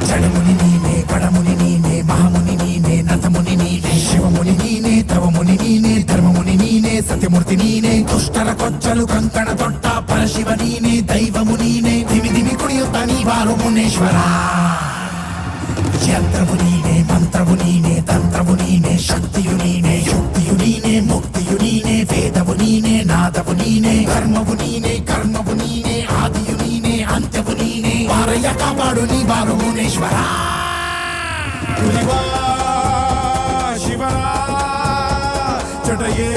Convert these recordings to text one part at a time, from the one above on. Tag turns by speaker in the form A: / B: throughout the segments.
A: జడముని నీనే కడముని నీనే మహాముని నీనే నతముని నీనే శివముని నీనే తవముని నీనే ధర్మముని నీనే సత్యమూర్తి నీనే దుష్టల కొచ్చలు కంకణ తొట్ట పరశివ నీనే దైవము నీనే దిమి దిమి కుడియుತ್ತ నీవారు మునేశ్వర యంత్రము నీనే మంత్రము నీనే తంత్రము నీనే శక్తియు నీనే యుక్తియు నీనే ముక్తియు నీనే వేదము నీనే నాదము నీనే ధర్మము నీనే కర్మము నీనే ఆదియు నీనే అంత్యము నీనే వారయ్య కాపాడు నీ వారు మునేశ్వర శివరా చటయే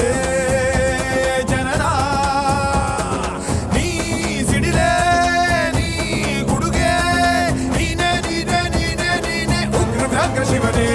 A: శివనే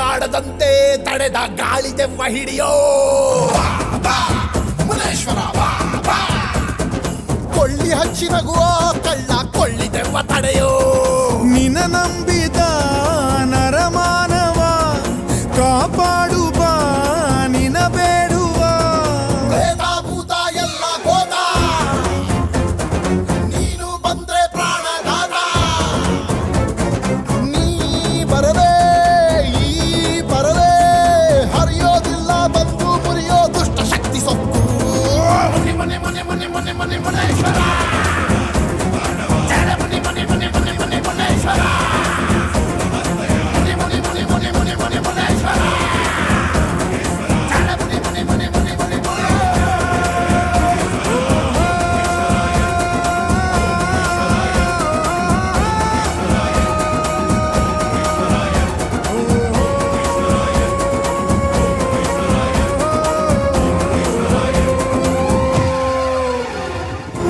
A: ಆಡದಂತೆ ತಡೆದ ಗಾಳಿದೆವ್ವ ಹಿಡಿಯೋ ಮುನೇಶ್ವರ ಕೊಳ್ಳಿ ಹಚ್ಚಿ ನಗುವ ಕಳ್ಳ ಕೊಳ್ಳಿದೆವ್ವ ತಡೆಯೋ
B: ನಿನ ನಂಬಿದ ನರಮಾನವ ಕಾಪಾಡು ಬಾ ನಿನ ಬೇಡುವ
A: ಭೂತ ಎಲ್ಲ ಹೋದ ನೀನು ಬಂದ್ರೆ ಪ್ರಾಣಘಾತ ನೀ ಬರದೆ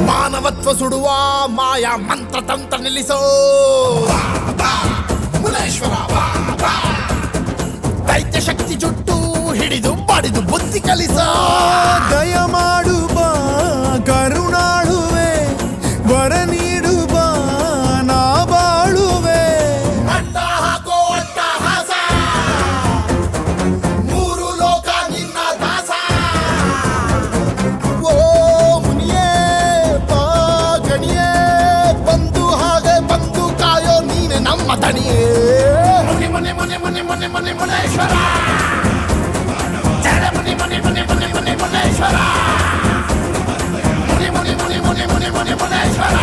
A: ಮಾನವತ್ವ ಸುಡುವ ಮಾಯಾ ಮಂತ್ರ ತಂತ್ರ ನಿಲ್ಲಿಸೋ ಮುನೇಶ್ವರ ದೈತ್ಯ ಶಕ್ತಿ ಜುಟ್ಟು ಹಿಡಿದು ಬಡಿದು ಬುದ್ಧಿ ಕಲಿಸೋ
B: ದಯ ಮಾಡು ಬಾ ಕರುಣಾಳುವೆ ವರ ನೀಡು ಬಾ ನಾ ಬಾಳುವೆ
A: ಅಡ್ಡ ಹಾಕೋ ಅಟ್ಟಹಾಸ ಮೂರು ಲೋಕ ನಿನ್ನ ದಾಸ ಓ ಮುನಿಯೇ ಗಣಿಯೇ ಬಂದು ಹಾಗೆ ಬಂದು ಕಾಯೋ ನೀನೆ ನಮ್ಮ ದಣಿಯೇ ಮುನಿ ಮುನಿ ಮುನಿ ಮುನಿ ಮುನಿ ಮುನಿ ಮುನೇಶ್ವರ ಮುನಿ ಮುನಿ ಮುನಿ ಮುನಿ ಮುನಿ ಮುನೇಶ್ವರ ಮುನಿ ಮುನಿ ಮುನಿ ಮುನಿ ಮುನಿ ಮುನಿ ಮುನೇಶ್ವರ